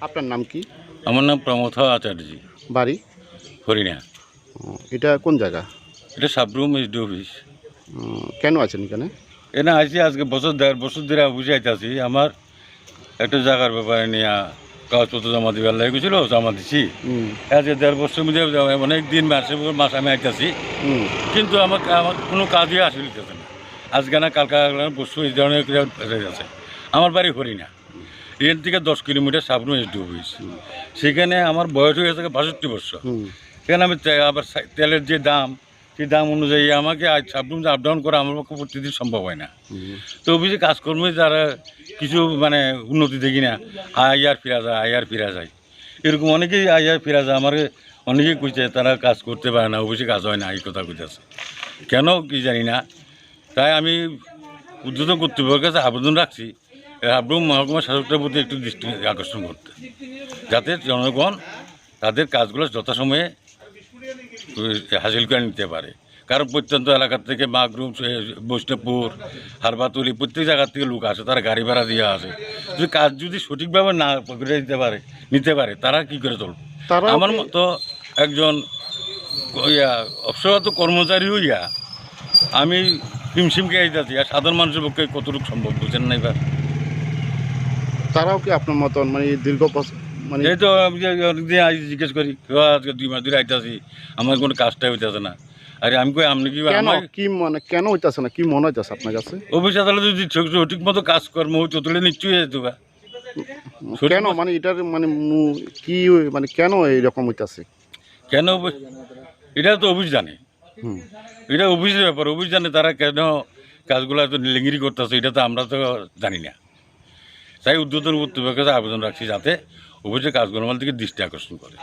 আপনার নাম কি? আমার নাম প্রমথ আচার্য, বাড়ি? হরিণা। এটা কোন জায়গা? এটা সাবরুম এসডি অফিস। কেন আছেন এখানে? এখানে আইসি আজকে দেড় বছর ধরে অফিসে আইতেছি। আমার একটা জায়গার ব্যাপারে নিয়ে কাগজপত্র জমা দিবার লাগে গেছিল, জমা দিছি। আজকে 1.5 বছর মধ্যে অনেক দিন মাস আমি আইতেছি, কিন্তু আমার কোনো কাজই আসলে দিতেছে না। আজকে না কালকা পরশু এই ধরনের আছে। আমার বাড়ি হরিণা, এখান থেকে 10 কিলোমিটার সাবরুম এসডি অফিস। সেখানে আমার বয়স হয়ে গেছে 62 বছর। সেখানে আমি আবার তেলের যে দাম, সেই দাম অনুযায়ী আমাকে সাবরুম আপ ডাউন করা আমার পক্ষে প্রতিদিন সম্ভব হয় না। তো অফিসে কাজকর্মে যারা কিছু মানে উন্নতি দেখি না, আইয়ার ফিরা যায়, এরকম অনেকেই আইয়ার ফিরা যায়। আমার অনেকেই কইছে তারা কাজ করতে পারে না, অফিসে কাজ হয় না, এই কথা কইতেছে। কেন কি জানি না। তাই আমি উদ্বোধন কর্তৃপক্ষের কাছে আবেদন রাখছি সাবরুম মহকুমা শাসকটার প্রতি একটু দৃষ্টি আকর্ষণ করতে, যাতে জনগণ তাদের কাজগুলো যথাসময়ে হাসিল করে নিতে পারে। কারণ প্রত্যন্ত এলাকা থেকে মাগরুম, বৈষ্ণবপুর, হারবাতুলি প্রত্যেক জায়গার থেকে লোক আসে, তারা গাড়ি ভাড়া দিয়ে আসে। যদি কাজ যদি সঠিকভাবে না করে নিতে পারে তারা কি করে চলবে? আমার মতো একজন অবসরগত কর্মচারী হইয়া আমি হিমশিমকে আইতাছি, আর সাধারণ মানুষের পক্ষে কতটুকু সম্ভব বুঝেন না। এবার তারাও কি আপনার মতন মানে দীর্ঘ মানে এই তো আমি অনেকদিন জিজ্ঞেস করি, আজকে 2 মাস ধরে আইতাছি, আমার কোনো কাজটাই হইতেছে না। আরে আমি কই আপনি কি মানে কেন হইতাছে না, কি মনে হইতাছে আপনার কাছে? অফিস আদালতে যদি সঠিক মতো কাজকর্ম হইতো তাহলে নিশ্চয়ই যেত। কেন মানে এটার মানে কি মানে কেন এইরকম হইতাছে? কেন এটা তো অফিস জানে, এটা অফিসের ব্যাপার। অফিস জানে তারা কেন কাজগুলো এত লেঙ্গিরি করতেছে, এটা তো আমরা তো জানি না। তাই উদ্বোধন কর্তৃপক্ষের কাছে আবেদন রাখছি যাতে অফিসের কাজগুলোর দিকে দৃষ্টি আকর্ষণ করে।